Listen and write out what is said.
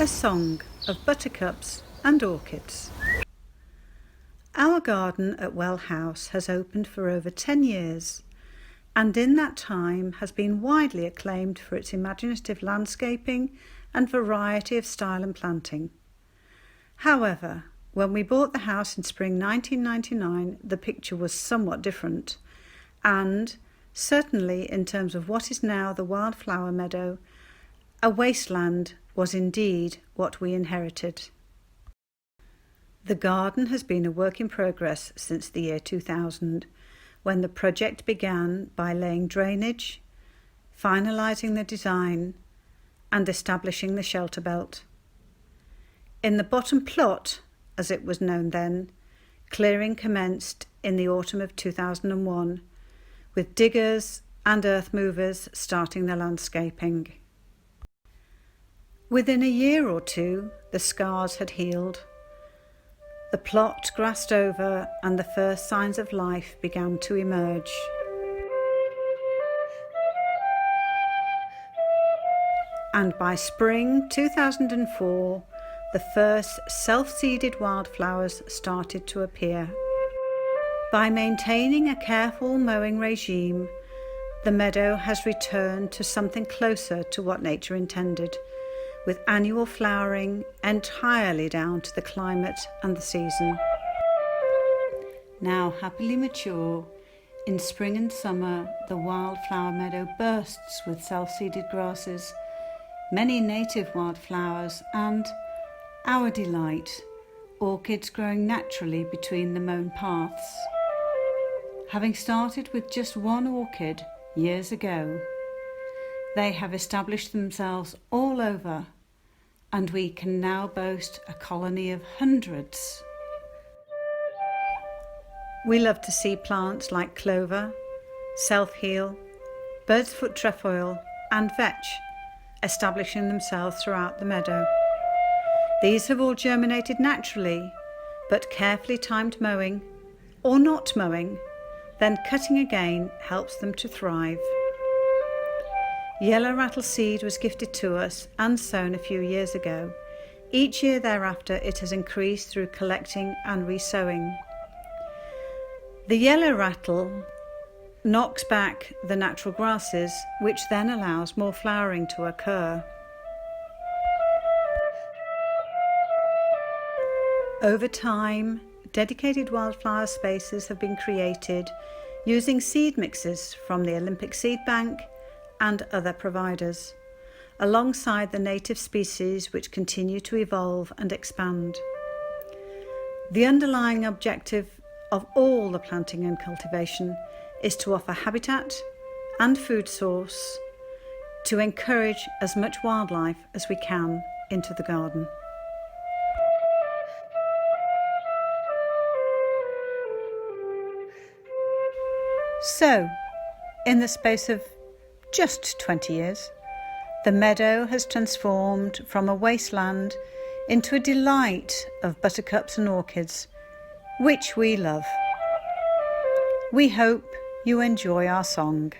A song of buttercups and orchids. Our garden at Well House has opened for over 10 years, and in that time has been widely acclaimed for its imaginative landscaping and variety of style and planting. However, when we bought the house in spring 1999, the picture was somewhat different, and certainly in terms of what is now the wildflower meadow, a wasteland was indeed what we inherited. The garden has been a work in progress since the year 2000, when the project began by laying drainage, finalising the design and establishing the shelter belt. In the bottom plot, as it was known then, clearing commenced in the autumn of 2001, with diggers and earth movers starting the landscaping. Within a year or two, the scars had healed. The plot grassed over and the first signs of life began to emerge. And by spring 2004, the first self-seeded wildflowers started to appear. By maintaining a careful mowing regime, the meadow has returned to something closer to what nature intended, with annual flowering entirely down to the climate and the season. Now happily mature, in spring and summer the wildflower meadow bursts with self-seeded grasses, many native wildflowers and, our delight, orchids growing naturally between the mown paths. Having started with just one orchid years ago, they have established themselves all over, and we can now boast a colony of hundreds. We love to see plants like clover, self-heal, bird's foot trefoil and vetch establishing themselves throughout the meadow. These have all germinated naturally, but carefully timed mowing, or not mowing, then cutting again helps them to thrive. Yellow rattle seed was gifted to us and sown a few years ago. Each year thereafter it has increased through collecting and resowing. The yellow rattle knocks back the natural grasses, which then allows more flowering to occur. Over time, dedicated wildflower spaces have been created using seed mixes from the Olympic Seed Bank and other providers, alongside the native species which continue to evolve and expand. The underlying objective of all the planting and cultivation is to offer habitat and food source to encourage as much wildlife as we can into the garden. So, in the space of just 20 years, the meadow has transformed from a wasteland into a delight of buttercups and orchids, which we love. We hope you enjoy our song.